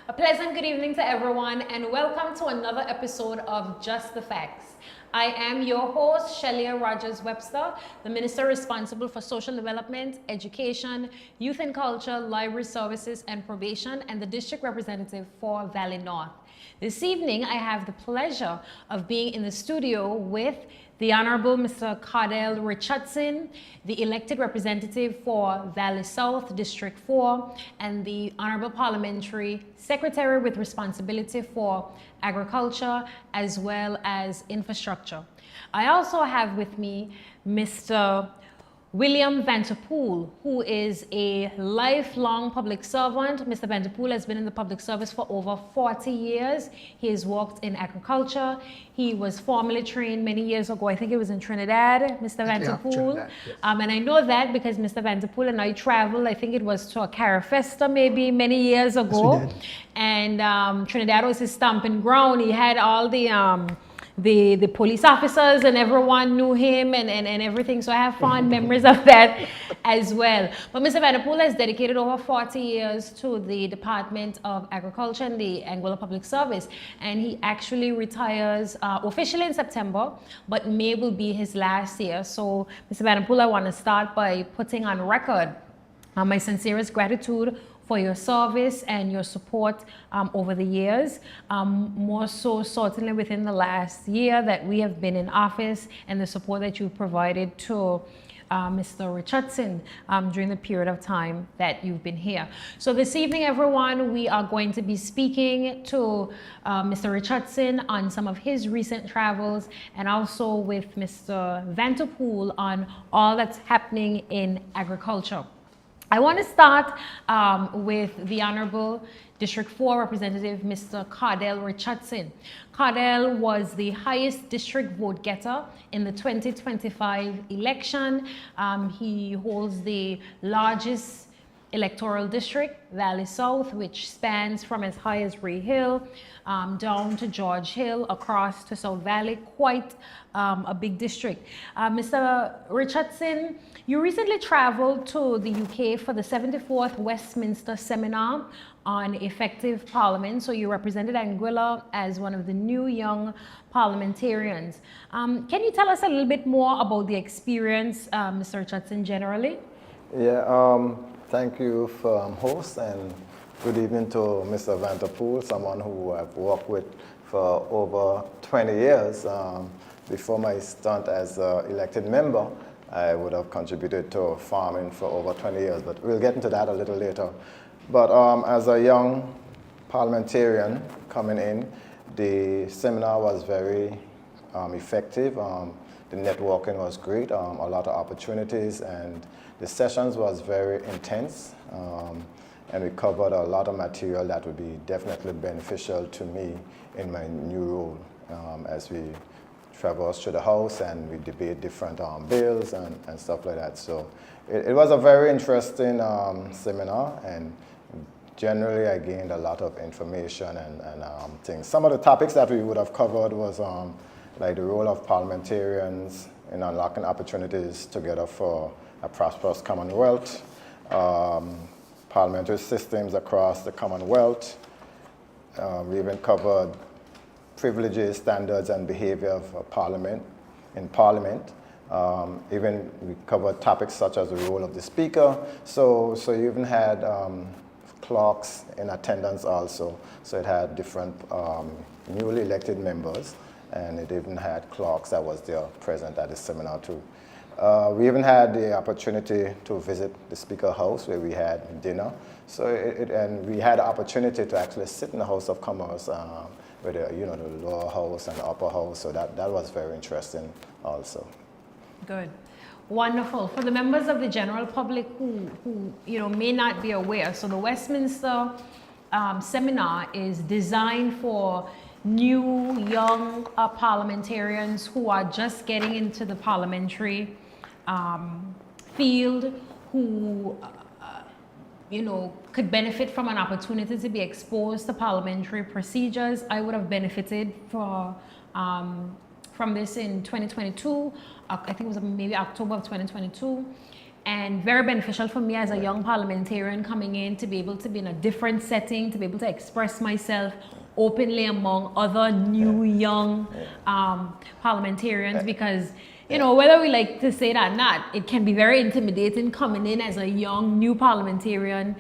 A pleasant good evening to everyone and welcome to another episode of Just the Facts. I am your host, Shellya Rogers-Webster, the Minister responsible for Social Development, Education, Youth and Culture, Library Services and Probation, and the District Representative for Valley North. This evening, I have the pleasure of being in the studio with the Honorable Mr. Cordell Richardson, the elected representative for Valley South, District 4, and the Honorable Parliamentary Secretary with responsibility for agriculture as well as infrastructure. I also have with me Mr. William Vanterpool, who is a lifelong public servant. Mr. Vanterpool has been in the public service for over 40 years. He has worked in agriculture. He was formally trained many years ago. I think it was in Trinidad, Mr. Vanterpool. Trinidad, yes. And I know that because Mr. Vanterpool and I traveled, I think it was to a Carafesta maybe many years ago. Yes, we did. And Trinidad was his stomping ground. He had all the police officers and everyone knew him and everything. So I have fond memories of that as well. But Mr. Vanterpool has dedicated over 40 years to the Department of Agriculture and the Anguilla Public Service. And he actually retires officially in September, but May will be his last year. So Mr. Vanterpool, I want to start by putting on record my sincerest gratitude for your service and your support over the years, more so certainly within the last year that we have been in office and the support that you've provided to Mr. Richardson during the period of time that you've been here. So this evening, everyone, we are going to be speaking to Mr. Richardson on some of his recent travels and also with Mr. Vanterpool on all that's happening in agriculture. I want to start with the Honorable District 4 Representative, Mr. Cordell Richardson. Cordell was the highest district vote getter in the 2025 election. He holds the largest electoral district, Valley South, which spans from as high as Ray Hill down to George Hill, across to South Valley, quite a big district. Mr. Richardson, you recently traveled to the UK for the 74th Westminster Seminar on Effective Parliament. So you represented Anguilla as one of the new young parliamentarians. Can you tell us a little bit more about the experience, Mr. Richardson, generally? Yeah, thank you for host, and good evening to Mr. Vanterpool, someone who I've worked with for over 20 years. Before my stint as an elected member, I would have contributed to farming for over 20 years, but we'll get into that a little later. But as a young parliamentarian coming in, the seminar was very effective. The networking was great, a lot of opportunities, and the sessions was very intense. And we covered a lot of material that would be definitely beneficial to me in my new role as we traverse through the House and we debate different bills and stuff like that. So it was a very interesting seminar, and generally I gained a lot of information and things. Some of the topics that we would have covered was like the role of parliamentarians in unlocking opportunities together for a prosperous Commonwealth, parliamentary systems across the Commonwealth. We even covered privileges, standards, and behavior of Parliament. Even we covered topics such as the role of the Speaker. So you even had clerks in attendance also. So it had different newly elected members, and it even had clerks that was there present at the seminar too. We even had the opportunity to visit the Speaker House where we had dinner. So and we had the opportunity to actually sit in the House of Commerce with the lower house and the upper house. So that was very interesting also. Good. Wonderful. For the members of the general public who may not be aware, so the Westminster seminar is designed for new young parliamentarians who are just getting into the parliamentary field, who could benefit from an opportunity to be exposed to parliamentary procedures. I would have benefited from this in 2022. I think it was maybe October of 2022. and very beneficial for me as a young parliamentarian coming in to be able to be in a different setting, to be able to express myself openly among other new young parliamentarians, because you know, whether we like to say it or not, it can be very intimidating coming in as a young new parliamentarian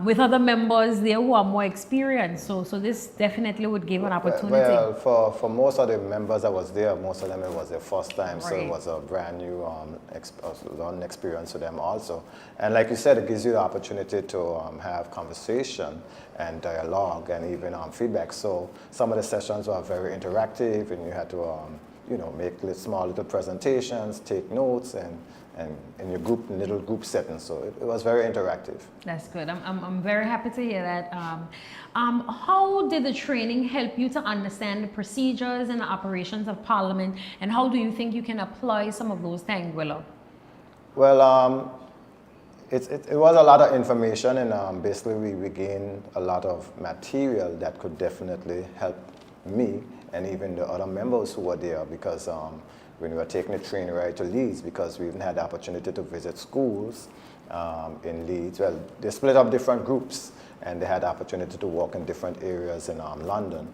with other members there who are more experienced. So this definitely would give an opportunity. Well, for most of the members that was there, most of them it was their first time, so it was a brand new learning experience for them also. And like you said, it gives you the opportunity to have conversation and dialogue and even feedback. So some of the sessions were very interactive, and you had to you know, make small little presentations, take notes, and in your group, little group settings. So it was very interactive. That's good. I'm very happy to hear that. How did the training help you to understand the procedures and the operations of Parliament, and how do you think you can apply some of those to Anguilla? Well, it was a lot of information, and basically we gained a lot of material that could definitely help me and even the other members who were there, because when we were taking the train ride to Leeds, because we even had the opportunity to visit schools in Leeds. Well, they split up different groups, and they had the opportunity to walk in different areas in London.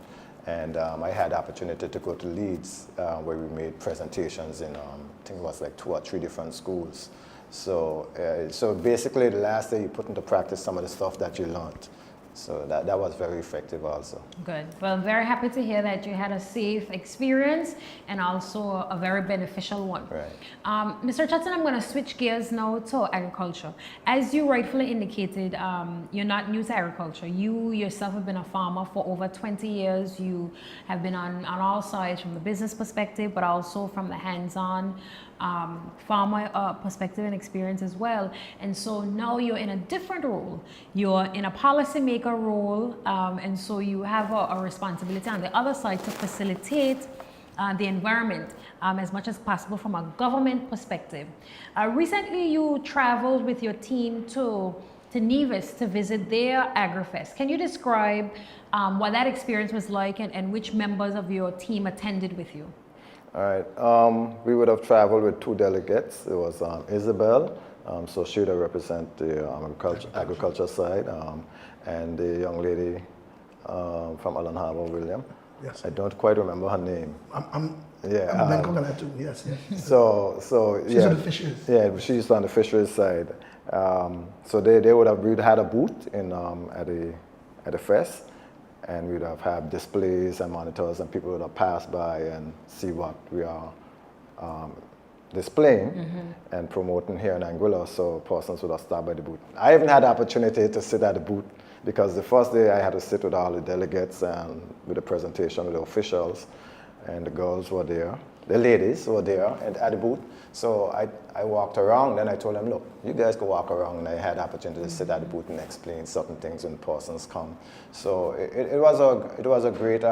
And I had the opportunity to go to Leeds, where we made presentations in, I think it was like 2 or 3 different schools. So, so basically the last day you put into practice some of the stuff that you learned. So that was very effective also. Good. Well, I'm very happy to hear that you had a safe experience and also a very beneficial one. Right. Mr. Richardson, I'm going to switch gears now to agriculture. As you rightfully indicated, you're not new to agriculture. You yourself have been a farmer for over 20 years. You have been on all sides, from the business perspective, but also from the hands-on farmer perspective and experience as well. And so now you're in a different role. You're in a policymaker role, and so you have a responsibility on the other side to facilitate the environment as much as possible from a government perspective. Recently you traveled with your team to Nevis to visit their AgriFest. Can you describe what that experience was like, and which members of your team attended with you? All right, we would have traveled with 2 delegates. It was Isabel, so she would represent the agriculture side, and the young lady from Allen Harbour, William. Yes. I don't quite remember her name. I'm too. Yes. So she's on the fisheries. Yeah, she's on the fisheries side. So we'd had a booth in at the fest. And we'd have had displays and monitors, and people would have passed by and see what we are displaying and promoting here in Anguilla. So persons would have stopped by the booth. I even had the opportunity to sit at the booth, because the first day I had to sit with all the delegates and with the presentation with the officials, and the girls were there. The ladies were there at the booth. So I walked around, then I told them, look, you guys can walk around, and I had the opportunity to sit at the booth and explain certain things when persons come. So it was a great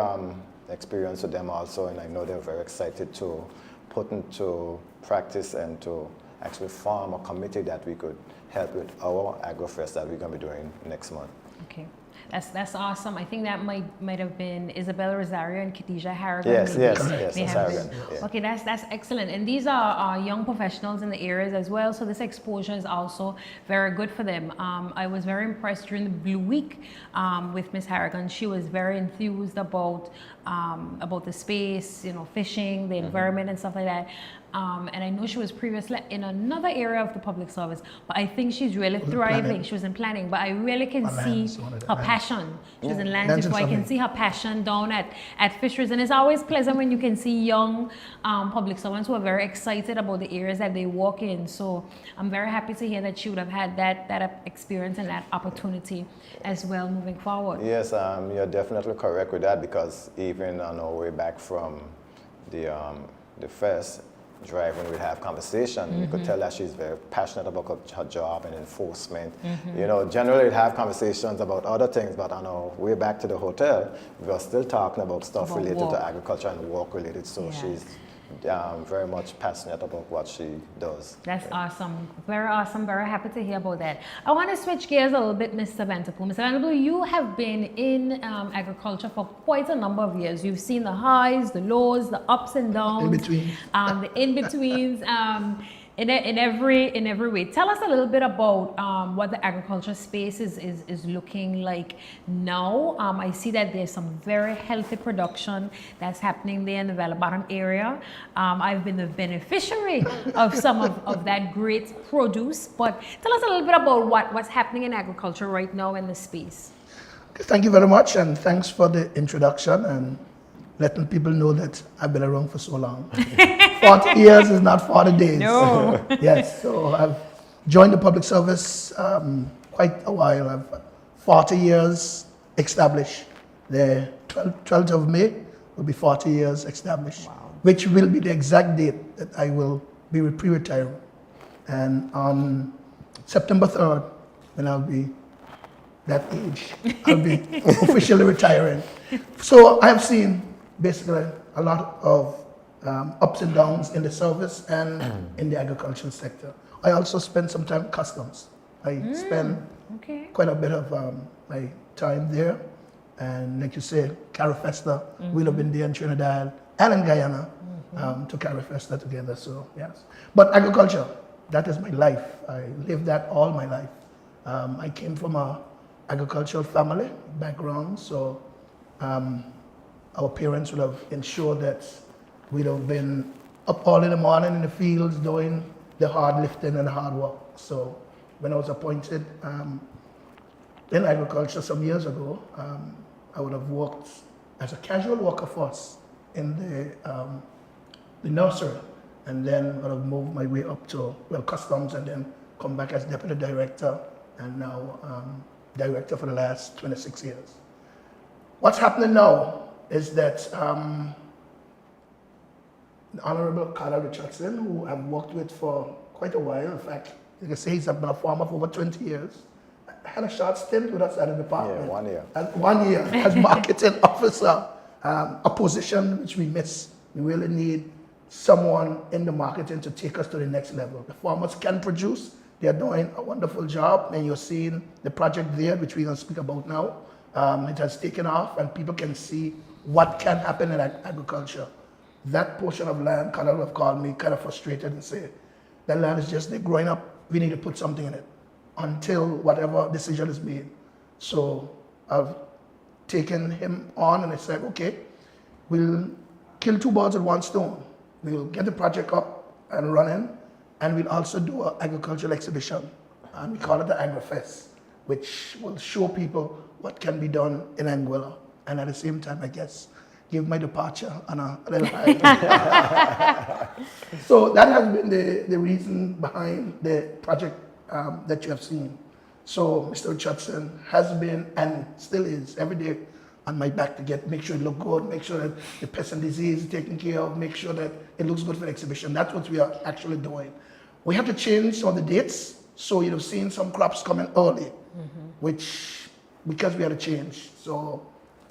experience for them also, and I know they're very excited to put into practice and to actually form a committee that we could help with our AgriFest that we're going to be doing next month. Okay. That's awesome. I think that might have been Isabella Rosario and Khadija Harrigan. Yes, that's Harrigan. Yeah. Okay, that's excellent. And these are young professionals in the areas as well, so this exposure is also very good for them. I was very impressed during the Blue Week with Ms. Harrigan. She was very enthused about the space, you know, fishing, the environment and stuff like that. And I know she was previously in another area of the public service, but I think she's really thriving. She was in planning, but I really can see her passion. She was in land before. I can see her passion down at fisheries, and it's always pleasant when you can see young public servants who are very excited about the areas that they walk in. So I'm very happy to hear that she would have had that experience and that opportunity as well moving forward. Yes, you're definitely correct with that, because even on our way back from the fest, driving, we'd have conversation. You could tell that she's very passionate about her job and enforcement. You know, generally we'd have conversations about other things, but on our way back to the hotel, we were still talking about stuff related to agriculture and work related. So she's very much passionate about what she does. That's awesome. Very awesome. Very happy to hear about that. I want to switch gears a little bit, Mr. Vanterpool. Mr. Vanterpool, you have been in agriculture for quite a number of years. You've seen the highs, the lows, the ups and downs, in-betweens. the in-betweens. in every way. Tell us a little bit about what the agriculture space is looking like now. I see that there's some very healthy production that's happening there in the Valley Bottom area. I've been the beneficiary of some of that great produce, but tell us a little bit about what's happening in agriculture right now in the space. Thank you very much, and thanks for the introduction and letting people know that I've been around for so long. 40 years is not 40 days. No. Yes, so I've joined the public service quite a while. I've 40 years established. The 12th of May will be 40 years established, which will be the exact date that I will be pre-retiring. And on September 3rd, when I'll be that age, I'll be officially retiring. So I have seen basically a lot of ups and downs in the service and in the agricultural sector. I also spent some time in customs. I spent quite a bit of my time there. And like you said, Carifesta, we'll have been there in Trinidad and in Guyana to Carifesta together, so yes. But agriculture, that is my life. I lived that all my life. I came from a agricultural family background, so our parents would have ensured that we'd have been up all in the morning in the fields doing the hard lifting and the hard work. So when I was appointed in agriculture some years ago, I would have worked as a casual worker first in the nursery, and then I would have moved my way up to customs, and then come back as deputy director, and now director for the last 26 years. What's happening now is that the Honorable Cordell Richardson, who I've worked with for quite a while, in fact, you can say he's been a farmer for over 20 years, had a short stint with us at the department. Yeah, 1 year. And 1 year as marketing officer, a position which we miss. We really need someone in the marketing to take us to the next level. The farmers can produce. They're doing a wonderful job, and you're seeing the project there, which we're going to speak about now. It has taken off, and people can see what can happen in agriculture. That portion of land, Cordell have called me kind of frustrated and say, that land is just growing up, we need to put something in it until whatever decision is made. So I've taken him on, and I said, okay, we'll kill two birds with one stone. We'll get the project up and running, and we'll also do an agricultural exhibition. And we call it the AgriFest, which will show people what can be done in Anguilla. And at the same time, I guess, give my departure on a little high. So that has been the reason behind the project that you have seen. So Mr. Richardson has been and still is every day on my back to make sure it looks good, make sure that the pest and disease is taken care of, make sure that it looks good for the exhibition. That's what we are actually doing. We have to change some of the dates, so you've seen some crops coming early, which, because we had to change. So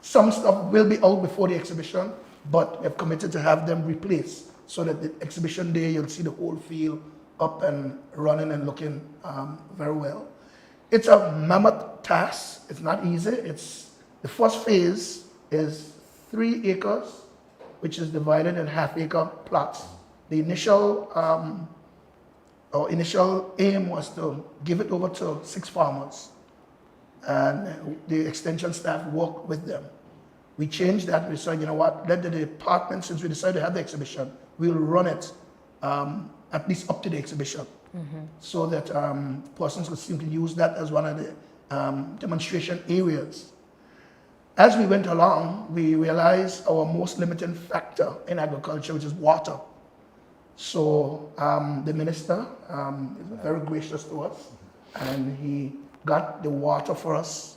some stuff will be out before the exhibition, but we have committed to have them replaced so that the exhibition day, you'll see the whole field up and running and looking very well. It's a mammoth task. It's not easy. The first phase is 3 acres, which is divided in half-acre plots. The initial aim was to give it over to 6 farmers, and the extension staff worked with them. We changed that. We said, you know what, let the department, since we decided to have the exhibition, we'll run it at least up to the exhibition, so that persons could simply use that as one of the demonstration areas. As we went along, we realized our most limiting factor in agriculture, which is water. So the minister is very gracious to us, and he got the water for us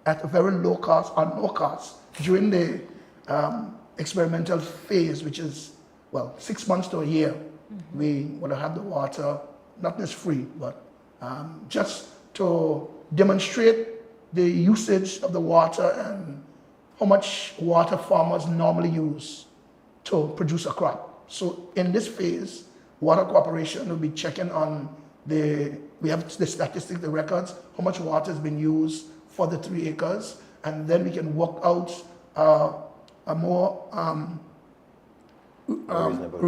at a very low cost, or no cost, during the experimental phase, which is, 6 months to a year. We want to have the water, not just free, but just to demonstrate the usage of the water and how much water farmers normally use to produce a crop. So in this phase, Water Corporation will be checking on we have the statistics, the records, how much water has been used for the 3 acres, and then we can work out a more reasonable?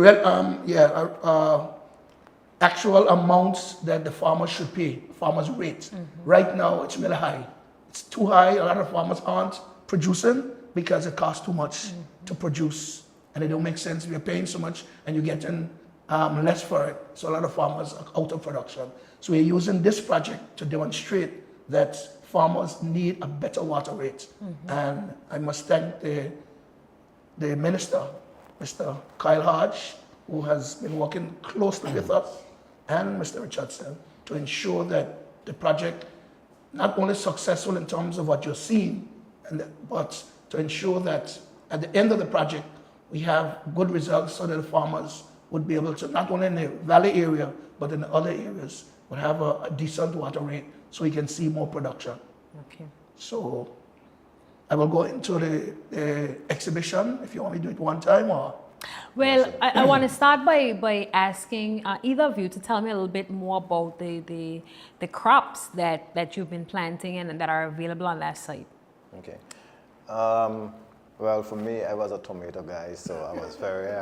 Actual amounts that the farmers should pay, farmers' rate. Right now, it's really high. It's too high. A lot of farmers aren't producing because it costs too much to produce, and it don't make sense. We're paying so much, and you're getting less for it. So a lot of farmers are out of production. So we're using this project to demonstrate that farmers need a better water rate. And I must thank the minister, Mr. Kyle Hodge, who has been working closely with us, and Mr. Richardson, to ensure that the project not only successful in terms of what you're seeing, but to ensure that at the end of the project, we have good results so that the farmers would be able to, not only in the valley area, but in the other areas, would have a decent water rate so we can see more production. Okay. So I will go into the exhibition if you want me to do it one time or... Well, I want to start by asking either of you to tell me a little bit more about the crops that you've been planting and that are available on that site. Okay. Well, for me, I was a tomato guy, so I was very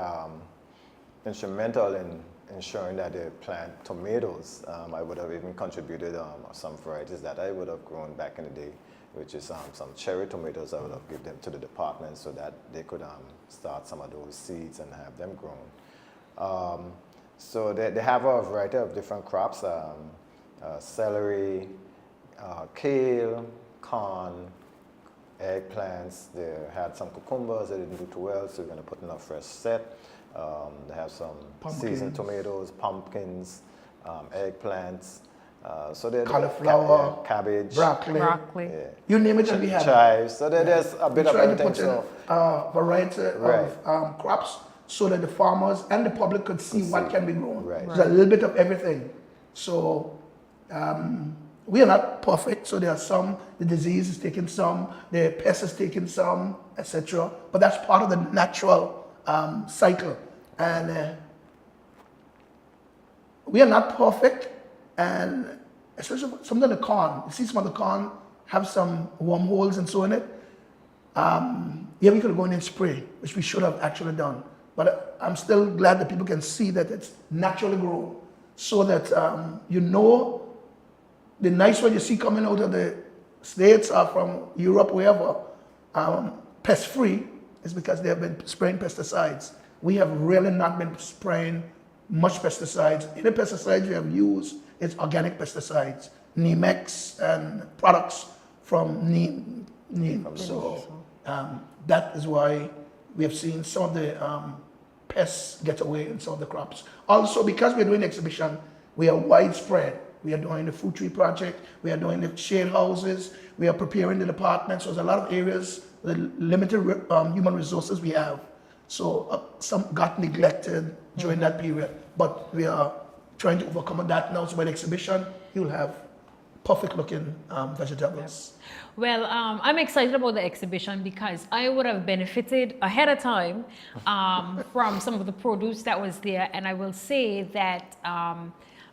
instrumental in ensuring that they plant tomatoes. I would have even contributed some varieties that I would have grown back in the day, which is some cherry tomatoes. I would have given them to the department so that they could start some of those seeds and have them grown. So they have a variety of different crops, celery, kale, corn, eggplants. They had some cucumbers. They didn't do too well, so we're going to put in a fresh set. They have some seasoned tomatoes, pumpkins, eggplants. So cauliflower, cabbage, Broccoli. yeah. You name it and we have it. chives. So there's a bit of Try to everything. put in So a variety Right. of crops so that the farmers and the public could see what can be grown. Right. There's a little bit of everything. So we are not perfect. So there are some, the disease is taking some, the pest is taking some, etc. But that's part of the natural cycle. And we are not perfect. And especially some of the corn, you see some of the corn have some wormholes and so in it. Yeah, we could go in and spray, which we should have actually done. But I'm still glad that people can see that it's naturally grown, so that you know the nice one you see coming out of the States or from Europe, wherever, pest-free, is because they have been spraying pesticides. We have really not been spraying much pesticides. Any pesticides we have used is organic pesticides, Nemex and products from neem. So that is why we have seen some of the pests get away in some of the crops. Also, because we're doing the exhibition, we are widespread. We are doing the fruit tree project, we are doing the shade houses, we are preparing the department. So there's a lot of areas, the limited human resources we have. So some got neglected during that period, but we are trying to overcome that now. So by the exhibition, you'll have perfect looking vegetables. Well, I'm excited about the exhibition because I would have benefited ahead of time from some of the produce that was there. And I will say that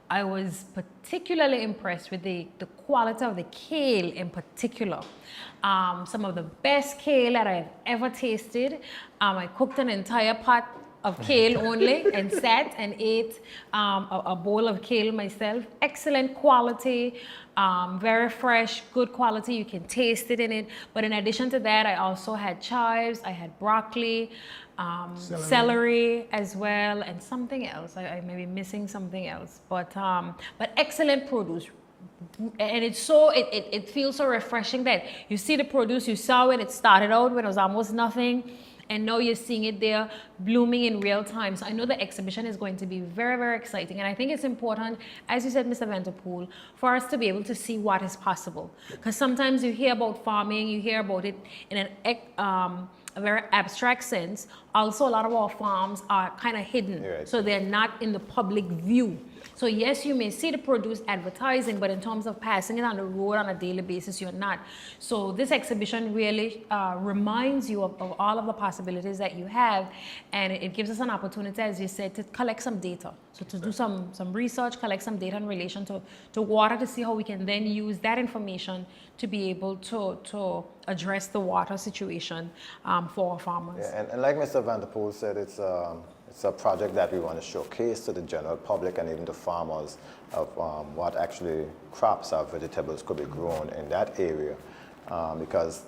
I was particularly impressed with the quality of the kale in particular. Some of the best kale that I've ever tasted. I cooked an entire pot of kale only and sat and ate a bowl of kale myself. Excellent quality, very fresh, good quality. You can taste it in it. But in addition to that, I also had chives, I had broccoli, celery as well, and something else. I may be missing something else, but excellent produce. And it's so, it feels so refreshing that you see the produce, you saw when it started out when it was almost nothing, and now you're seeing it there blooming in real time. So I know the exhibition is going to be very, very exciting. And I think it's important, as you said, Mr. Vanterpool, for us to be able to see what is possible. Because sometimes you hear about farming, you hear about it in a very abstract sense. Also, a lot of our farms are kind of hidden. Right. So they're not in the public view. So yes, you may see the produce advertising, but in terms of passing it on the road on a daily basis, you're not. So this exhibition really reminds you of all of the possibilities that you have, and it gives us an opportunity, as you said, to collect some data. So to do some research, collect some data in relation to water, to see how we can then use that information to be able to address the water situation for our farmers. Yeah, and like Mr. Vanterpool said, it's a project that we want to showcase to the general public and even to farmers of what actually crops or vegetables could be grown in that area, because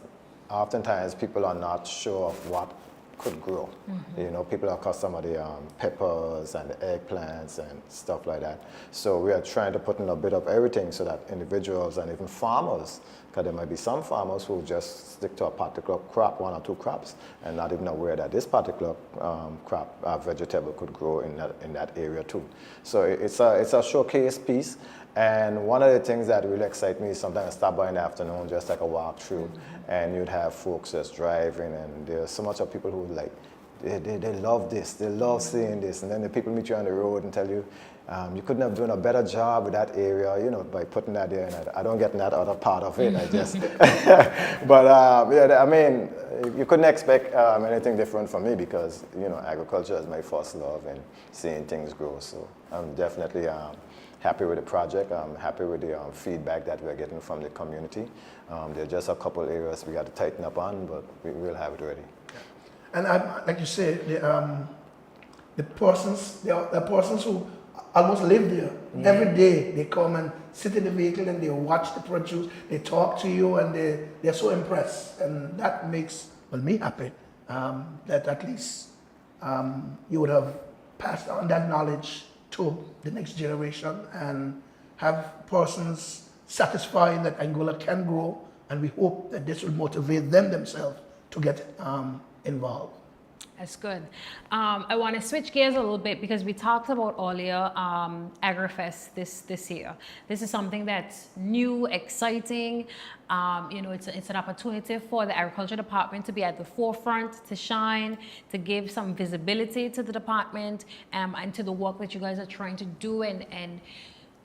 oftentimes people are not sure of what could grow. You know, people are accustomed to the peppers and the eggplants and stuff like that. So we are trying to put in a bit of everything so that individuals and even farmers, because there might be some farmers who just stick to a particular crop, 1 or 2 crops, and not even aware that this particular crop, vegetable could grow in that area too. So it's a showcase piece. And one of the things that really excites me is sometimes I stop by in the afternoon, just like a walk through, and you'd have folks just driving, and there's so much of people who like, they love this, they love seeing this, and then the people meet you on the road and tell you, you couldn't have done a better job with that area, you know, by putting that there, and I don't get that other part of it, I just, but yeah, I mean, you couldn't expect anything different from me because, you know, agriculture is my first love and seeing things grow, so I'm definitely happy with the project. I'm happy with the feedback that we're getting from the community. There are just a couple areas we got to tighten up on, but we will have it ready. And like you say, the persons who almost live there. Every day they come and sit in the vehicle and they watch the produce, they talk to you, and they're so impressed. And that makes me happy that at least you would have passed on that knowledge to the next generation and have persons satisfied that Anguilla can grow, and we hope that this will motivate them themselves to get involved. That's good. I want to switch gears a little bit because we talked about earlier AgriFest this year. This is something that's new, exciting. You know, it's an opportunity for the Agriculture Department to be at the forefront, to shine, to give some visibility to the department and to the work that you guys are trying to do and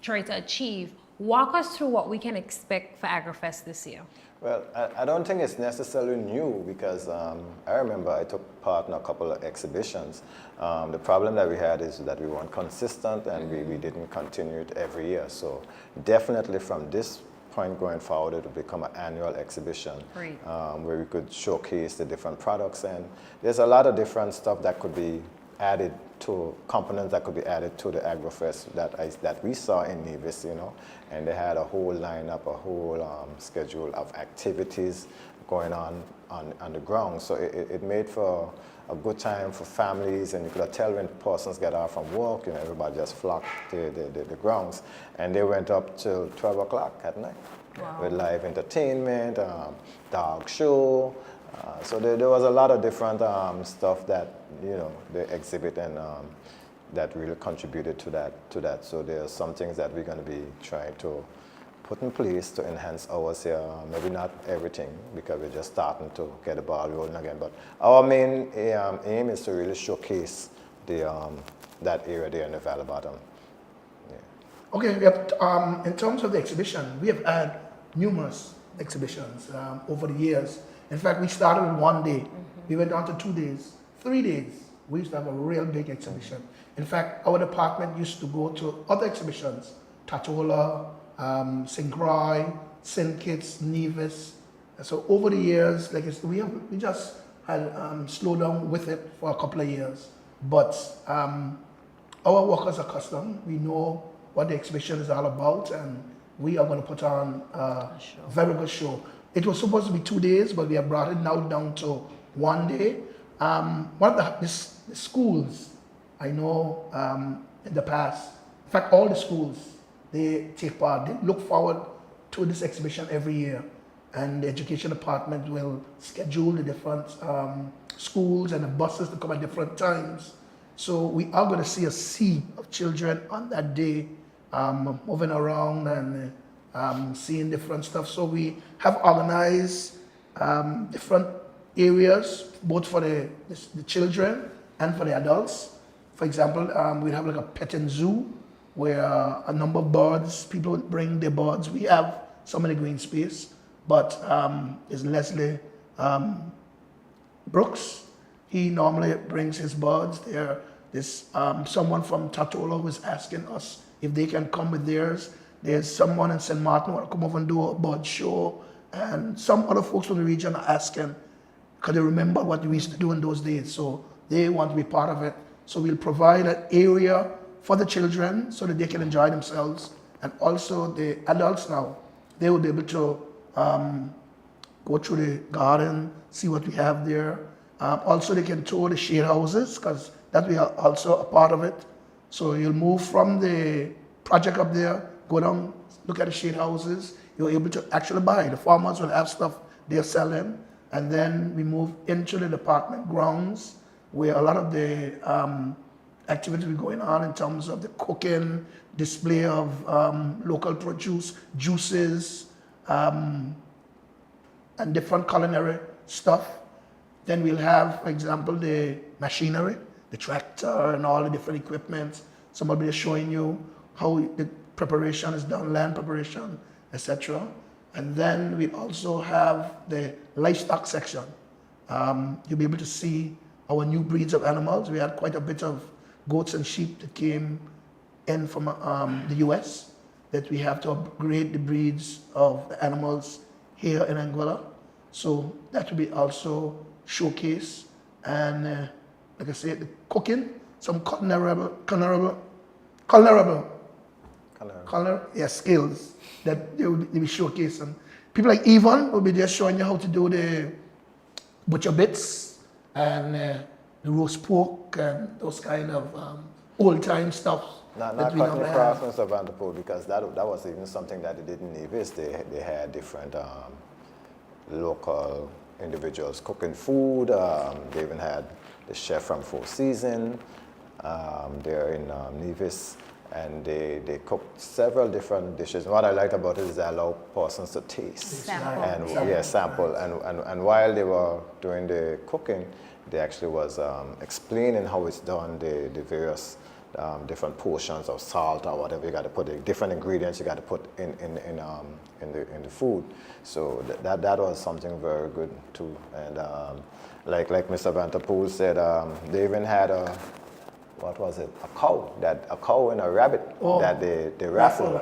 try to achieve. Walk us through what we can expect for AgriFest this year. Well, I don't think it's necessarily new because I remember I took part in a couple of exhibitions. The problem that we had is that we weren't consistent and we didn't continue it every year. So definitely from this point going forward, it will become an annual exhibition where we could showcase the different products. And there's a lot of different stuff that could be added to, components that could be added to the AgriFest that we saw in Nevis, you know, and they had a whole lineup, a whole schedule of activities going on the ground. So it made for a good time for families, and you could tell when persons get out from work, you know, everybody just flocked to the grounds, and they went up till 12 o'clock at night with live entertainment, dog show. So there was a lot of different stuff that, you know, they exhibit and that really contributed to that. So there are some things that we're going to be trying to put in place to enhance ours here. Maybe not everything because we're just starting to get the ball rolling again. But our main aim is to really showcase that area there in the Valley Bottom. Yeah. Okay, we have, in terms of the exhibition, we have had numerous exhibitions over the years. In fact, we started with 1 day. We went on to 2 days, 3 days. We used to have a real big exhibition. In fact, our department used to go to other exhibitions, Tatola, St. Croix, St. Kitts, Nevis. So over the years, like we just had slowed down with it for a couple of years. But our workers are accustomed. We know what the exhibition is all about, and we are going to put on a very good show. It was supposed to be 2 days, but we have brought it now down to 1 day. One of the schools, I know in the past, in fact, all the schools, they take part. They look forward to this exhibition every year. And the education department will schedule the different schools and the buses to come at different times. So we are going to see a sea of children on that day moving around and seeing different stuff. So we have organized different areas, both for the children and for the adults. For example, we have like a petting zoo where a number of birds, people bring their birds. We have some in the green space, but it's Leslie Brooks. He normally brings his birds there. There's someone from Tatola who is asking us if they can come with theirs. There's someone in St. Martin who will come over and do a bird show. And some other folks from the region are asking, because they remember what we used to do in those days. So they want to be part of it. So we'll provide an area for the children so that they can enjoy themselves, and also the adults now, they will be able to go through the garden, see what we have there. Also, they can tour the shade houses, because that we are also a part of it. So you'll move from the project up there, go down, look at the shade houses. You're able to actually buy. The farmers will have stuff they're selling. And then we move into the department grounds, where a lot of the activities will be going on in terms of the cooking, display of local produce, juices, and different culinary stuff. Then we'll have, for example, the machinery, the tractor and all the different equipment. Somebody will be showing you how the preparation is done, land preparation, etc. And then we also have the livestock section. You'll be able to see our new breeds of animals. We had quite a bit of goats and sheep that came in from the US, that we have to upgrade the breeds of the animals here in Anguilla. So that will be also showcased. And like I said, the cooking, some culinary skills that they will be showcasing. People like Yvonne will be just showing you how to do the butcher bits and the roast pork and those kind of old-time stuff. Not cutting across, Mr. Vanterpool, because that was even something that they did in Nevis. They had different local individuals cooking food. They even had the chef from Four Seasons there in Nevis, and they cooked several different dishes. And what I liked about it is they allow persons to taste sample. And while they were doing the cooking, they actually was explaining how it's done, the various different portions of salt or whatever you got to put, the different ingredients you got to put in the food. So that was something very good too. And like Mr. Vanterpool said, they even had a cow and a rabbit that they raffled.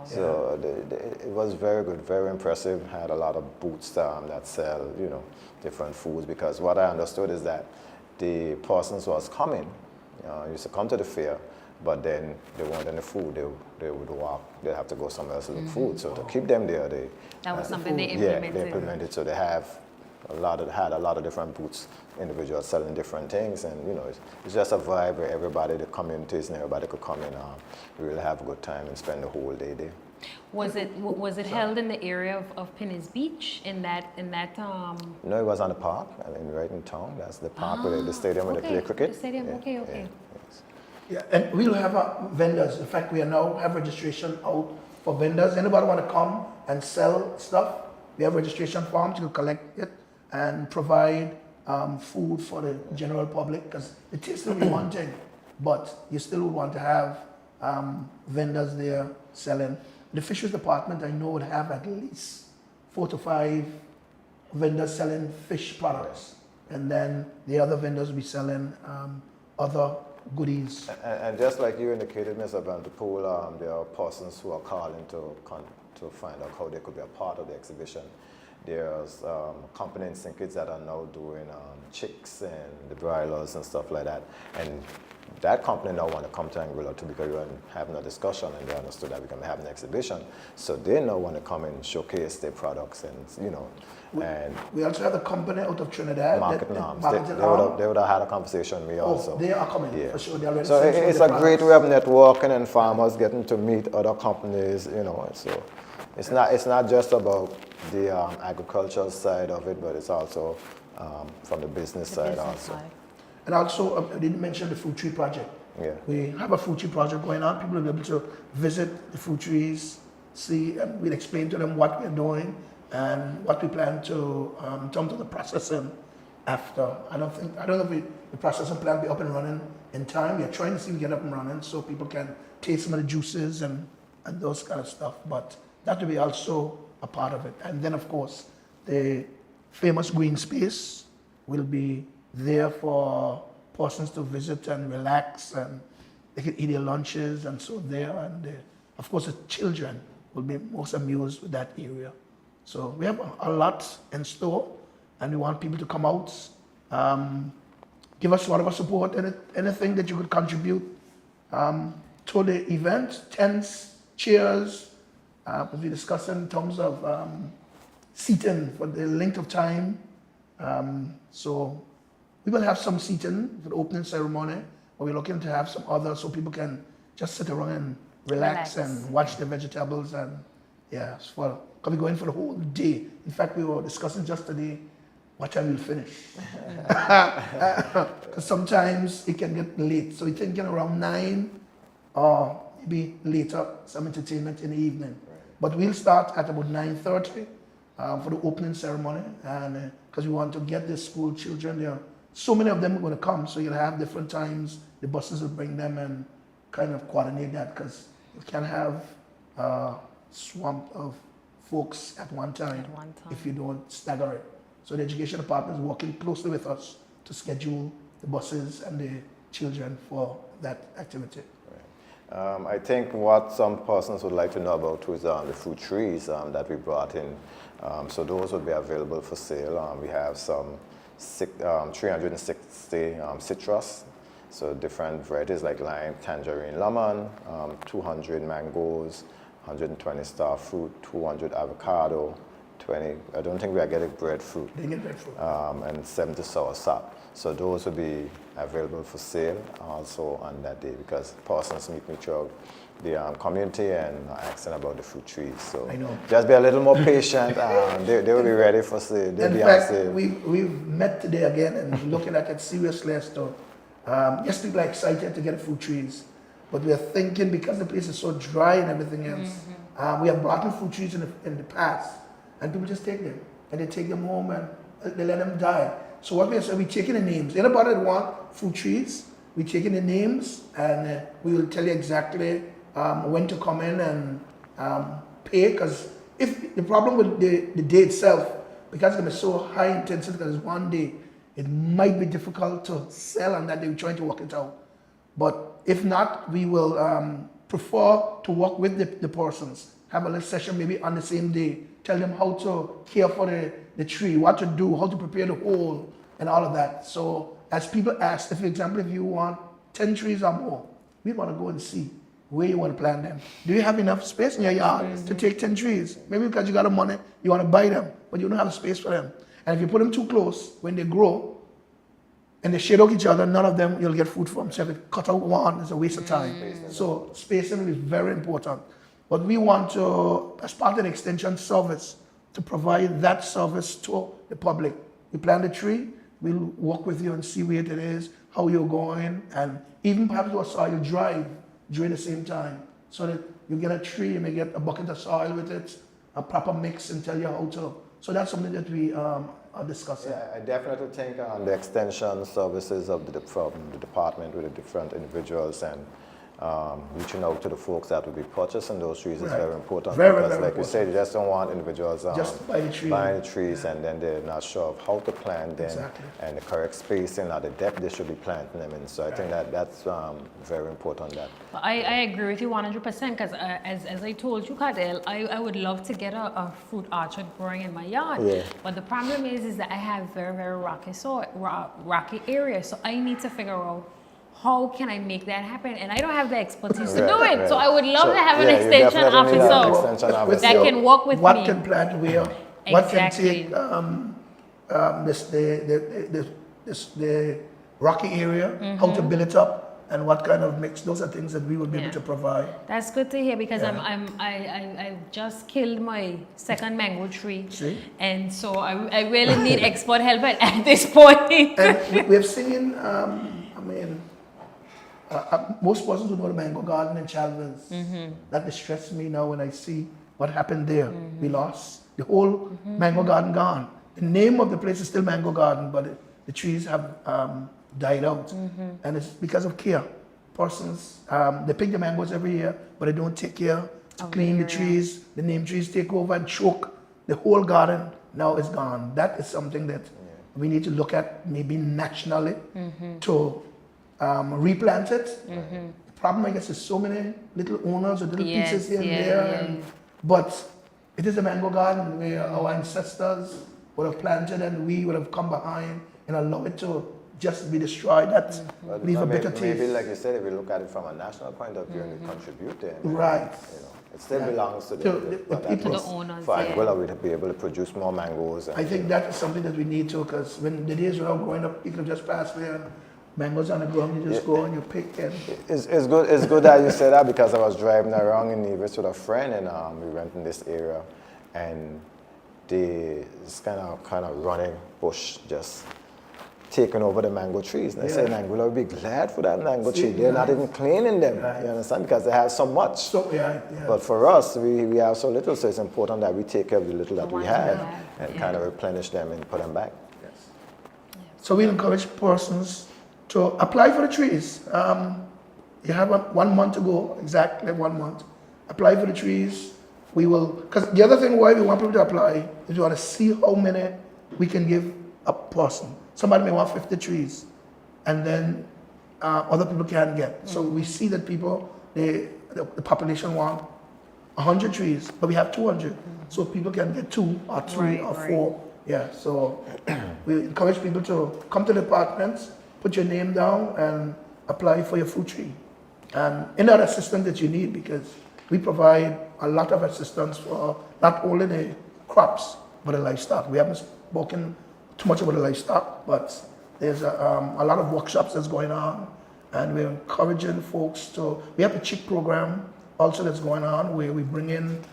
So it was very good, very impressive. Had a lot of booths that sell, different foods, because what I understood is that the persons was coming, used to come to the fair, but then they weren't any food. They would walk. They'd have to go somewhere else to look food. So to keep them there, that was something they implemented. Yeah, they implemented. So they had a lot of different booths, individuals selling different things, and it's just a vibe where everybody, the communities and everybody could come in, really have a good time and spend the whole day there. Was it held in the area of Pinnis Beach in that? No, it was on the park, right in town. That's the park where the stadium where they play cricket. The stadium, okay. Yes. Yeah, and we'll have vendors. In fact, we now have registration out for vendors. Anybody want to come and sell stuff? We have registration forms. You can collect it and provide food for the general public, because the taste will be one thing, but you still would want to have vendors there selling. The fisheries department, I know, would have at least 4 to 5 vendors selling fish products, and then the other vendors will be selling other goodies. And just like you indicated, Mr. Vanterpool, there are persons who are calling to find out how they could be a part of the exhibition. There's a company in St. Kitts that are now doing chicks and the broilers and stuff like that. And that company now want to come to Anguilla too, because we were having a discussion and they understood that we're going to have an exhibition. So they now want to come and showcase their products and, and we also have a company out of Trinidad. Marketing arms. They would have had a conversation with me also. They are coming, for sure. They already so it's a great way of networking and farmers getting to meet other companies, So it's not just about the agricultural side of it, but it's also from the business side also. And also, I didn't mention the fruit tree project. Yeah. We have a fruit tree project going on. People will be able to visit the fruit trees, see, and we'll explain to them what we're doing and what we plan to, in terms of the processing after. I don't know if the processing plant will be up and running in time. We're trying to see if we get up and running so people can taste some of the juices and those kind of stuff. But that will be also a part of it. And then, of course, the famous green space will be there for persons to visit and relax, and they can eat their lunches and so there. And of course, the children will be most amused with that area. So we have a lot in store, and we want people to come out, give us whatever support, anything that you could contribute to the event, tents, chairs, as we discussed in terms of seating for the length of time. So we will have some seating for the opening ceremony, but we're looking to have some others so people can just sit around and relax. And watch the vegetables. And yeah, because we're going for the whole day. In fact, we were discussing just today what time we'll finish. Because sometimes it can get late. So we're thinking around 9 or maybe later, some entertainment in the evening. But we'll start at about 9:30 for the opening ceremony. And because we want to get the school children there. So many of them are going to come, so you'll have different times. The buses will bring them and kind of coordinate that, because you can't have a swamp of folks at one time if you don't stagger it. So the education department is working closely with us to schedule the buses and the children for that activity. I think what some persons would like to know about is the fruit trees that we brought in. So those will be available for sale. We have some 360 citrus, so different varieties like lime, tangerine, lemon, 200 mangoes, 120 star fruit, 200 avocado, 20, I don't think we are getting breadfruit, and 70 soursop. So those will be available for sale also on that day, because persons meet me throughout the community and asking about the fruit trees. So just be a little more patient. They will be ready for sale. In fact, we've met today again and looking at it seriously as to, yes, people are excited to get fruit trees, but we are thinking, because the place is so dry and everything else, we have brought in fruit trees in the past, and people just take them, and they take them home and they let them die. So what we are saying, we're taking the names. Anybody that want fruit trees, we're taking the names, and we will tell you exactly when to come in and pay. Because if the problem with the day itself, because it's so high intensity, because it's one day, it might be difficult to sell on that day. We're trying to work it out. But if not, we will prefer to work with the persons, have a little session maybe on the same day, tell them how to care for the tree, what to do, how to prepare the hole, and all of that. So as people ask, if, for example, if you want 10 trees or more, we want to go and see where you want to plant them. Do you have enough space in your yard to take 10 trees? Maybe because you got the money, you want to buy them, but you don't have space for them. And if you put them too close, when they grow and they shade out each other, none of them you'll get fruit from. So if you cut out one, it's a waste of time. So spacing is very important. But we want to, as part of the extension service, to provide that service to the public. We plant a tree, we'll work with you and see where it is, how you're going, and even perhaps do a soil drive during the same time, so that you get a tree, you may get a bucket of soil with it, a proper mix, and tell you how to. So that's something that we are discussing. Yeah, I definitely think the extension services of from the department with the different individuals and reaching out to the folks that will be purchasing those trees is very important. Because like you said, you just don't want individuals just buying the trees and then they're not sure of how to plant them and the correct spacing or the depth they should be planting them in. So I think that's very important. I agree with you 100%, because as I told you, Cordell, I would love to get a fruit orchard growing in my yard. Yeah. But the problem is that I have very, very rocky soil, rocky area. So I need to figure out how can I make that happen? And I don't have the expertise to do it. So I would love to have an extension officer that can work with me. What can plant where? What can take the rocky area, how to build it up, and what kind of mix. Those are things that we will be able to provide. That's good to hear, because I just killed my second mango tree. See? And so I really need expert help at this point. And we've seen, most persons who know the mango garden in Chalmers, that distresses me now when I see what happened there. We lost the whole mango garden gone. The name of the place is still Mango Garden, but the trees have died out. And it's because of care. Persons, they pick the mangoes every year, but they don't take care to clean the trees. The name trees take over and choke the whole garden. Now it's gone. That is something that we need to look at, maybe nationally, to replant it. The problem, I guess, is so many little owners or little pieces here and there. But it is a mango garden where our ancestors would have planted and we would have come behind and allow it to just be destroyed. That But leave a bitter maybe, taste. like you said, if you look at it from a national point of view and you contribute there, Right. you know, it still Yeah. belongs to To the the people. To the owners, For yeah. Anguilla, we'd be able to produce more mangoes. And, I think that is something that we need to, because when the days when I was growing up, people just pass there and mangoes on the ground, you just go and you pick and It's good. It's good that you said that, because I was driving around in Nevis with a friend, and we went in this area, and this kind of running bush just taking over the mango trees. And I said, Anguilla would be glad for that mango tree. They're not even cleaning them. You understand? Because they have so much. so But for us, we have so little, so it's important that we take care of the little that we have and kind of replenish them and put them back. Yes. So we encourage persons to apply for the trees. You have 1 month to go, exactly 1 month. Apply for the trees. We will, because the other thing why we want people to apply is we want to see how many we can give a person. Somebody may want 50 trees, and then other people can't get. So we see that people, the population want 100 trees, but we have 200. So people can get 2 or 3 or 4. Yeah, so we encourage people to come to the departments, put your name down, and apply for your fruit tree. And any other assistance that you need, because we provide a lot of assistance for not only the crops, but the livestock. We haven't spoken too much about the livestock, but there's a lot of workshops that's going on, and we're encouraging folks to, we have a chick program also that's going on, where we bring in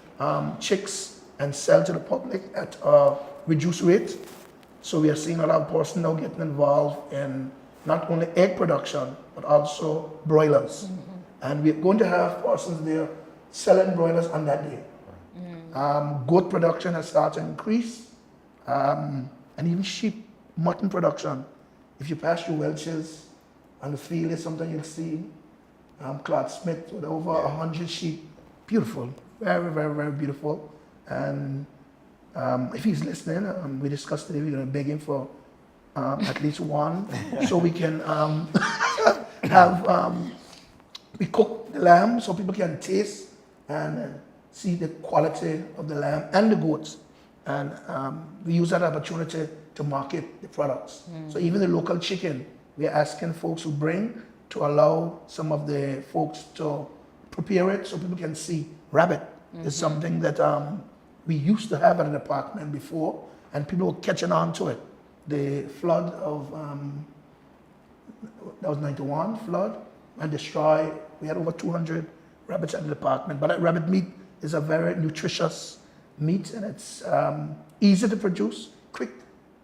chicks and sell to the public at a reduced rate. So we are seeing a lot of persons now getting involved in not only egg production, but also broilers. And we're going to have persons there selling broilers on that day. Goat production has started to increase, and even sheep, mutton production. If you pass through Welch's on the field, is something you'll see Clark Smith with over 100 sheep. Beautiful, very, very, very beautiful. And if he's listening, we discussed today, we're going to beg him for at least one, so we can have, we cook the lamb so people can taste and see the quality of the lamb and the goats. And we use that opportunity to market the products. So even the local chicken, we are asking folks who bring to allow some of the folks to prepare it so people can see. Rabbit is something that we used to have at an apartment before, and people were catching on to it. The flood of, that was 91 flood, and destroyed, we had over 200 rabbits at the apartment. But that rabbit meat is a very nutritious meat, and it's easy to produce, quick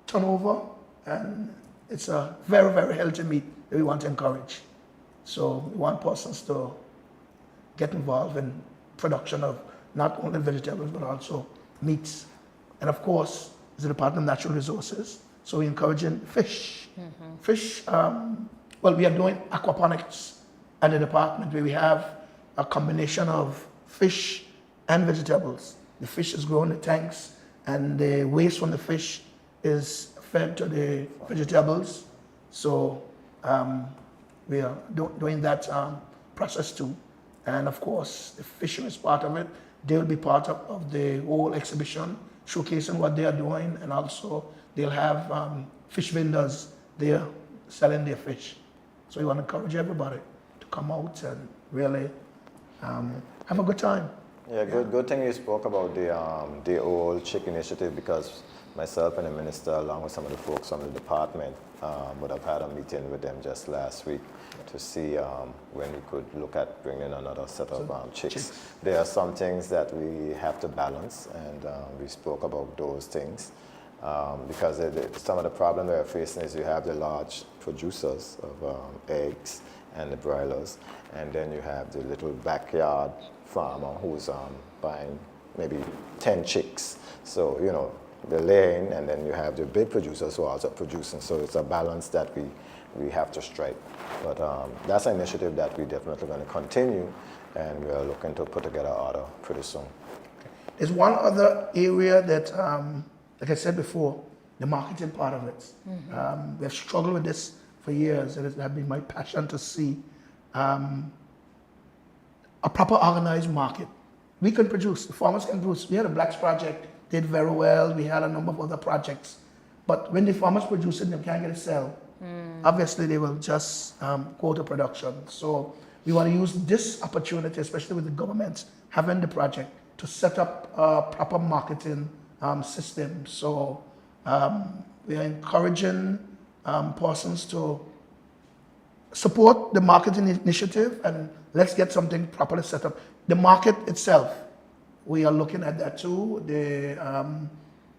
turnover, and it's a very, very healthy meat that we want to encourage. So we want persons to get involved in production of not only vegetables, but also meats. And of course, the Department of Natural Resources. So we're encouraging fish. Fish, well, we are doing aquaponics at the department, where we have a combination of fish and vegetables. The fish is grown in tanks, and the waste from the fish is fed to the vegetables. So we are doing that process too. And of course, the fishing is part of it. They will be part of the whole exhibition, showcasing what they are doing, and also they'll have fish vendors there selling their fish. So we want to encourage everybody to come out and really have a good time. Yeah, good thing you spoke about the old chick initiative, because myself and the minister, along with some of the folks from the department, would have had a meeting with them just last week to see when we could look at bringing another set of chicks. There are some things that we have to balance, and we spoke about those things. Because some of the problem we're facing is you have the large producers of eggs and the broilers, and then you have the little backyard farmer who's buying maybe 10 chicks. So, you know, they're laying, and then you have the big producers who are also producing. So it's a balance that we have to strike. But that's an initiative that we're definitely going to continue, and we're looking to put together an order pretty soon. There's one other area that, like I said before, the marketing part of it. We have struggled with this for years. It has been my passion to see a proper organized market. We can produce, the farmers can produce. We had a Blacks project, did very well. We had a number of other projects. But when the farmers produce it, they can't get it sell. obviously they will just go to production. So we want to use this opportunity, especially with the government having the project, to set up a proper marketing system. So we are encouraging persons to support the marketing initiative, and let's get something properly set up. The market itself, we are looking at that too. The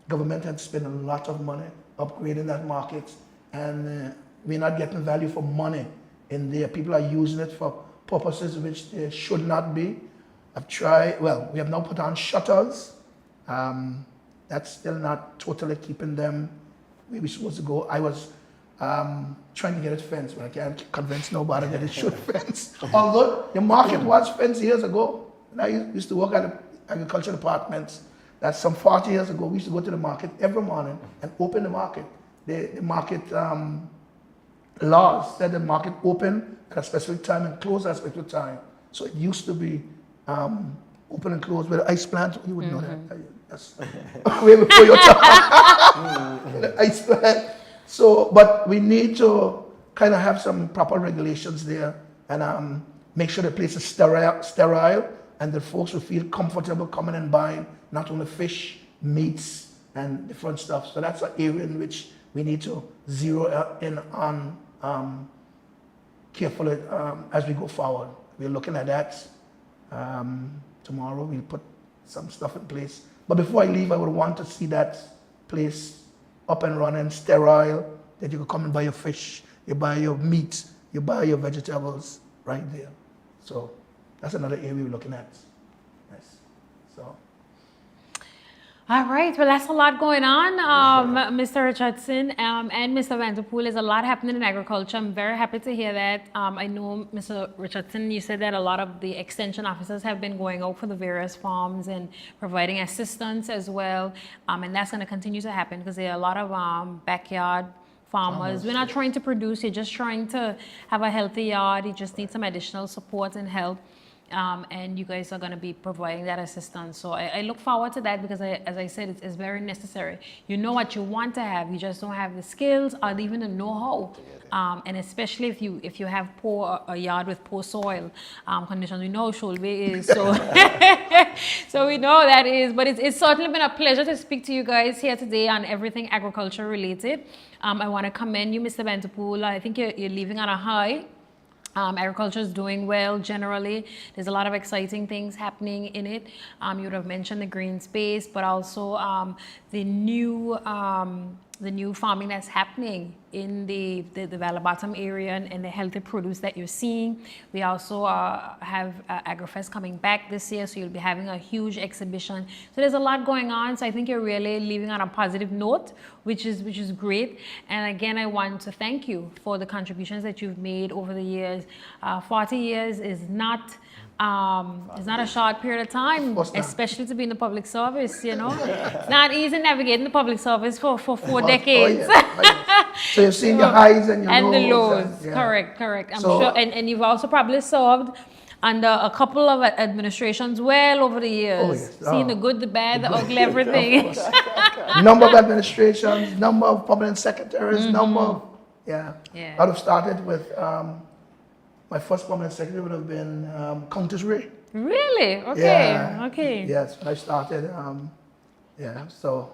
government had spent a lot of money upgrading that market, and we're not getting value for money in there. People are using it for purposes which they should not be. I've tried, well, we have now put on shutters. That's still not totally keeping them where we're supposed to go. I was trying to get it fenced, but I can't convince nobody that it should fence. Although the market was fenced years ago. And I used to work at the agriculture department. That's some 40 years ago. We used to go to the market every morning and open the market. The market laws said the market open at a specific time and close at a specific time. So it used to be open and close with an ice plant. You would know that. That's way before your time. The ice plant. So, but we need to kind of have some proper regulations there and make sure the place is sterile and the folks will feel comfortable coming and buying not only fish, meats, and different stuff. So that's an area in which we need to zero in on carefully as we go forward. We're looking at that. Tomorrow we'll put some stuff in place. But before I leave, I would want to see that place up and running, sterile, that you can come and buy your fish, you buy your meat, you buy your vegetables right there. So that's another area we're looking at. Yes. So. All right, well, that's a lot going on, Mr. Richardson and Mr. Vanterpool. There's a lot happening in agriculture. I'm very happy to hear that. I know, Mr. Richardson, you said that a lot of the extension officers have been going out for the various farms and providing assistance as well. And that's going to continue to happen because there are a lot of backyard farmers. We're not trying to produce, you're just trying to have a healthy yard. You just need some additional support and help. And you guys are going to be providing that assistance. So I look forward to that because, as I said, it's very necessary. You know what you want to have, you just don't have the skills or even the know-how. And especially if you have a yard with poor soil conditions, we know Shellya is. So, so we know that is. But it's certainly been a pleasure to speak to you guys here today on everything agriculture related. I want to commend you, Mr. Vanterpool. I think you're leaving on a high. Agriculture is doing well generally. There's a lot of exciting things happening in it. You would have mentioned the green space, but also the new farming that's happening in the Valley Bottom area and the healthy produce that you're seeing. We also have AgriFest coming back this year, so you'll be having a huge exhibition. So there's a lot going on. So I think you're really leaving on a positive note, which is great. And again, I want to thank you for the contributions that you've made over the years. 40 years is not a short period of time, especially to be in the public service, you know. It's not easy navigating the public service for 4 decades. So you've seen your highs and your lows. And the lows, correct. I'm sure, and you've also probably served under a couple of administrations well over the years. Seen the good, the bad, the ugly, everything. Number of administrations, number of permanent secretaries, number of, I would have started with, my first permanent secretary would have been Countess Ray. Really? Okay, okay. Yes, when I started, so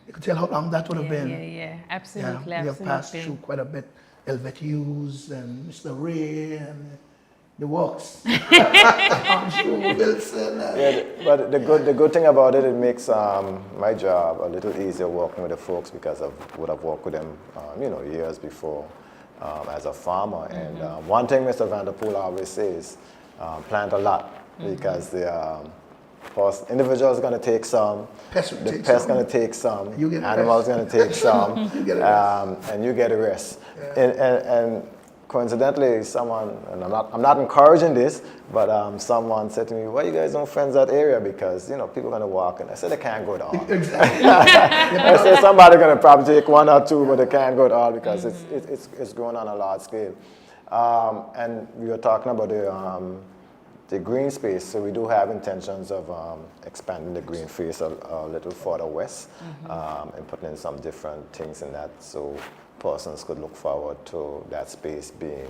you can tell how long that would have been. Yeah, absolutely, we have passed through quite a bit. Elvet Hughes and Mr. Ray and the works. Wilson. But the good thing about it, it makes my job a little easier working with the folks because I would have worked with them, years before as a farmer. And one thing Mr. Vanterpool always says, plant a lot because the individual is going to take some, the pest going to take some, animals going to take some, and you get the rest. And coincidentally, someone, and I'm not encouraging this, but someone said to me, "Why you guys don't fence that area? Because people are going to walk." And I said, "They can't go to all." Exactly. I said, "Somebody's going to probably take 1 or 2, but they can't go to all because it's growing on a large scale." And we were talking about the green space, so we do have intentions of expanding the green space a little further west and putting in some different things in that. So persons could look forward to that space being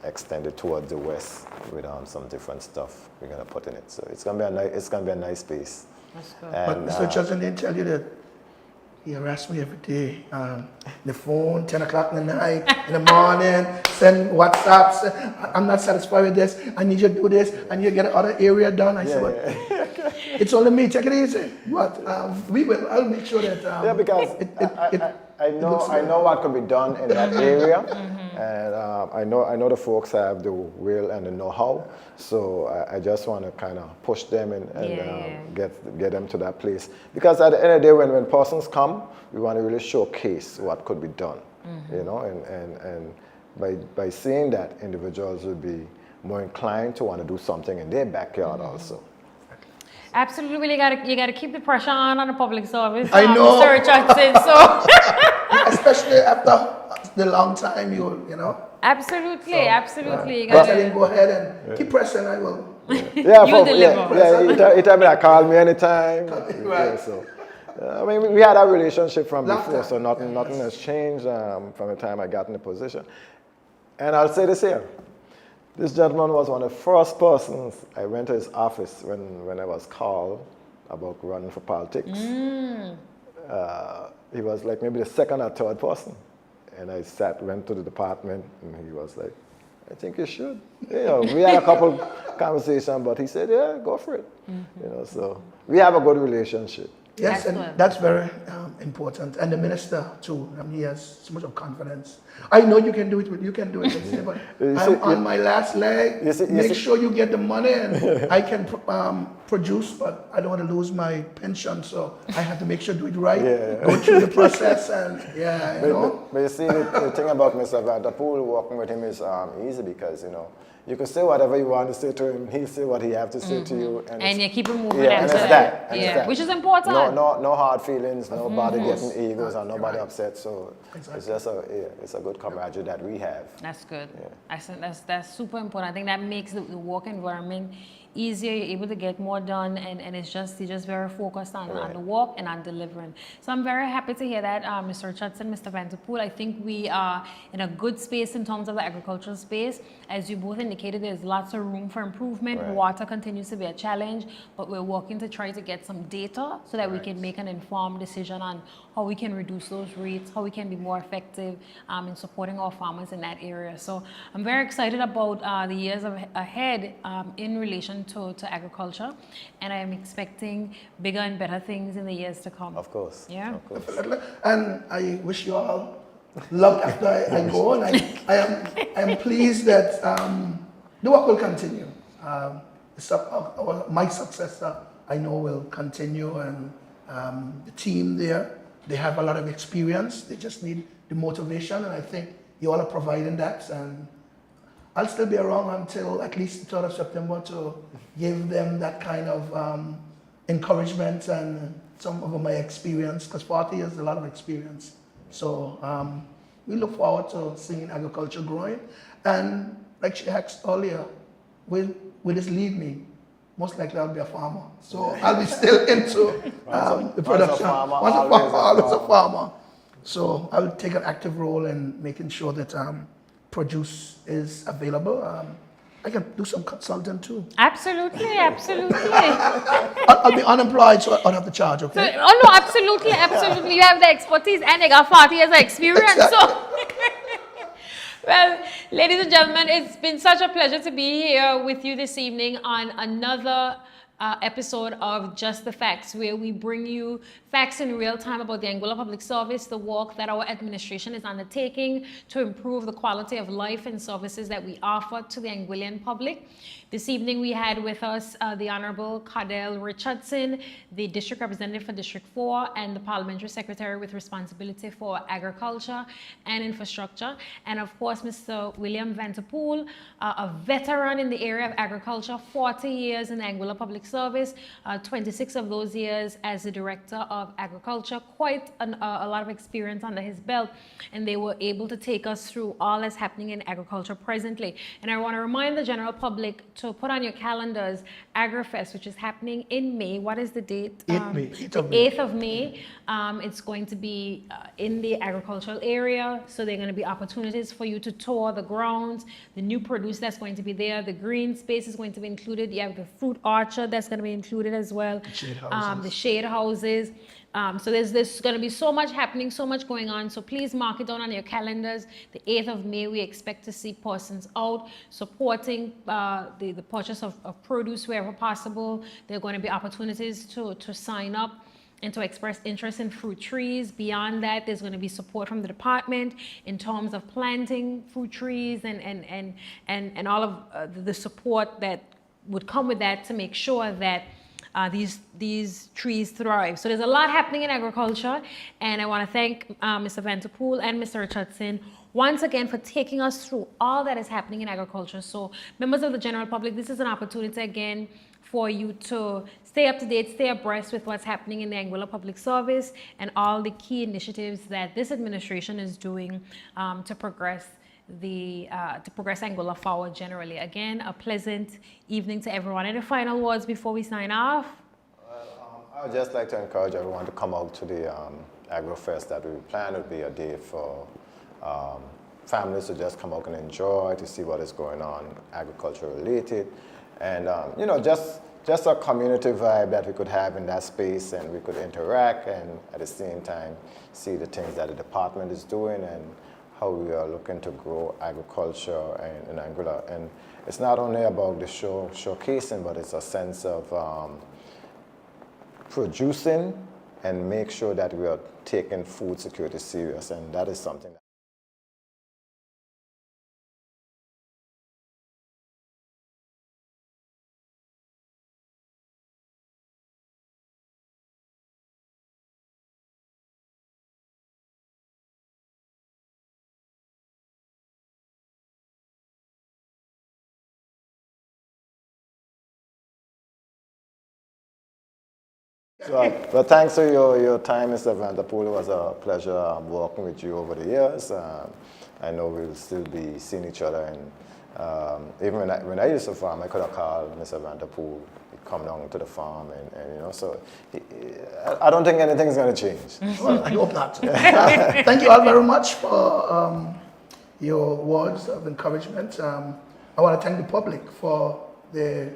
extended towards the west with some different stuff we're going to put in it. So it's going to be a nice space. That's good. But Mr. Richardson didn't tell you that he harassed me every day. The phone, 10 o'clock in the night, in the morning, send WhatsApps. I'm not satisfied with this. I need you to do this. I need you to get another area done. I said, but it's only me. Take it easy. But we will. I'll make sure that. Because I know what can be done in that area, and I know the folks have the will and the know-how. So I just want to kind of push them and get them to that place. Because at the end of the day, when persons come, we want to really showcase what could be done, you know, and by seeing that, individuals will be more inclined to want to do something in their backyard also. Absolutely, well, you gotta keep the pressure on the public service. I know. Mr. Richardson, so especially after the long time, you know. Absolutely, absolutely. You But I didn't go ahead and keep pressing. I will. You deliver. He told me to call me anytime. Right. Yeah, so, I mean, we had a relationship from Long before, time. so nothing has changed from the time I got in the position. And I'll say this here. This gentleman was one of the first persons I went to his office when I was called about running for politics. He was like maybe the second or third person. And I went to the department, and he was like, I think you should. You know, we had a couple conversations, but he said, yeah, go for it. You know, so we have a good relationship. Yes, Excellent. and that's very important. And the minister too. I mean, he has so much of confidence. I know you can do it, but you can do it. But I'm on my last leg. Make sure you get the money, and I can produce, but I don't want to lose my pension, so I have to make sure to do it right. Go through the process, and But you see, the thing about Mr. Vanterpool, working with him is easy because, you know, you can say whatever you want to say to him, he'll say what he has to say to you. And you keep it moving. And it's that. Which is important. No hard feelings, nobody getting egos or nobody upset. So it's just it's a good camaraderie that we have. That's good. I think that's super important. I think that makes the work environment easier. You're able to get more done, and you're just very focused on the work and on delivering. So I'm very happy to hear that, Mr. Richardson, Mr. Vanterpool. I think we are in a good space in terms of the agricultural space. As you both indicated, there's lots of room for improvement. Water continues to be a challenge, but we're working to try to get some data so that we can make an informed decision on how we can reduce those rates, how we can be more effective in supporting our farmers in that area. So I'm very excited about the years ahead in relation to agriculture, and I'm expecting bigger and better things in the years to come. Of course. Yeah. Of course. And I wish you all luck after I go, and I am pleased that the work will continue. My successor, I know, will continue, and the team there, they have a lot of experience. They just need the motivation, and I think you all are providing that. And I'll still be around until at least the 3rd of September to give them that kind of encouragement and some of my experience, because 40 years is a lot of experience. So we look forward to seeing agriculture growing. And like she asked earlier, will this lead me? Most likely I'll be a farmer. So I'll be still into the production. Always a farmer. So I'll take an active role in making sure that produce is available. I can do some consulting too. Absolutely. I'll be unemployed, so I don't have to charge, okay? So, oh no, absolutely. You have the expertise and you got 40 years of experience. Exactly. So. Well, ladies and gentlemen, it's been such a pleasure to be here with you this evening on another episode of Just the Facts, where we bring you facts in real time about the Anguilla Public Service, the work that our administration is undertaking to improve the quality of life and services that we offer to the Anguillian public. This evening we had with us the Honorable Cordell Richardson, the District Representative for District 4 and the Parliamentary Secretary with responsibility for agriculture and infrastructure. And of course, Mr. William Vanterpool, a veteran in the area of agriculture, 40 years in the Anguilla Public Public Service, 26 of those years as the Director of Agriculture, quite a lot of experience under his belt, and they were able to take us through all that's happening in agriculture presently. And I want to remind the general public to put on your calendars AgriFest, which is happening in May. What is the date? 8th May. The 8th of May. It's going to be in the agricultural area, so there are going to be opportunities for you to tour the grounds, the new produce that's going to be there, the green space is going to be included, you have the fruit orchard that's going to be included as well, the shade houses. So there's going to be so much happening, so much going on, so please mark it down on your calendars. The 8th of May, we expect to see persons out supporting the purchase of produce wherever possible. There are going to be opportunities to sign up and to express interest in fruit trees. Beyond that, there's going to be support from the department in terms of planting fruit trees and all of the support that would come with that to make sure that these trees thrive. So there's a lot happening in agriculture, and I want to thank Mr. Vanterpool and Mr. Richardson once again for taking us through all that is happening in agriculture. So members of the general public, this is an opportunity again for you to stay up to date, stay abreast with what's happening in the Anguilla Public Service and all the key initiatives that this administration is doing to progress Anguilla forward generally. Again, a pleasant evening to everyone. Any final words before we sign off? Well, I would just like to encourage everyone to come out to the AgriFest that we plan. It would be a day for families to just come out and enjoy, to see what is going on agriculture related. And you know, just a community vibe that we could have in that space, and we could interact and at the same time see the things that the department is doing and how we are looking to grow agriculture in Anguilla. And it's not only about the showcasing, but it's a sense of producing and make sure that we are taking food security serious, and that is something Well, thanks for your time, Mr. Vanterpool. It was a pleasure working with you over the years. I know we'll still be seeing each other, and even when I used to farm, I could have called Mr. Vanterpool, he'd come down to the farm, and you know, so I don't think anything's going to change. Well, I hope not. Thank you all very much for your words of encouragement. I want to thank the public for the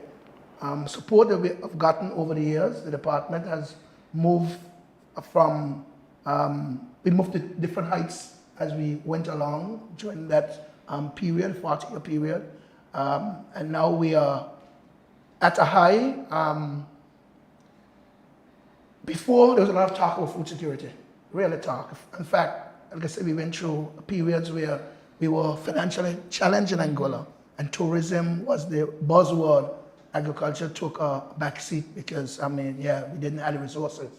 support that we have gotten over the years. The department has moved from, we moved to different heights as we went along during that period, 40-year period. And now we are at a high. Before, there was a lot of talk about food security, really talk. In fact, like I said, we went through periods where we were financially challenged in Anguilla, and tourism was the buzzword. Agriculture took a backseat because, I mean, yeah, we didn't have the resources.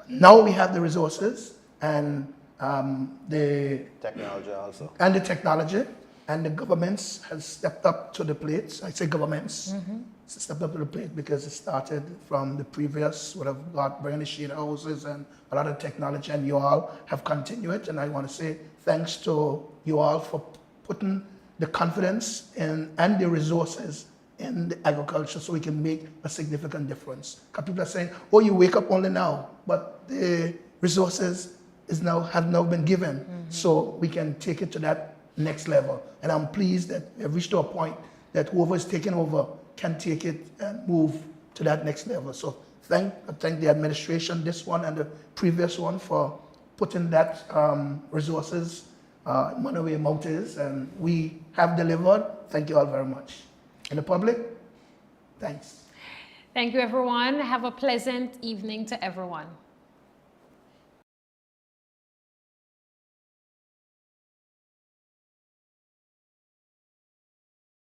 Now we have the resources and the technology also. And the technology, and the governments has stepped up to the plate. I say governments stepped up to the plate because it started from the previous, would have got bringing the shade houses and a lot of technology, and you all have continued it. And I want to say thanks to you all for putting the confidence in and the resources in the agriculture so we can make a significant difference. Because people are saying, oh, you wake up only now, but the resources have now been given, so we can take it to that next level. And I'm pleased that we have reached to a point that whoever is taking over can take it and move to that next level. So I thank the administration, this one and the previous one, for putting that resources money where your mouth is, and we have delivered. Thank you all very much. And the public, thanks. Thank you, everyone. Have a pleasant evening to everyone.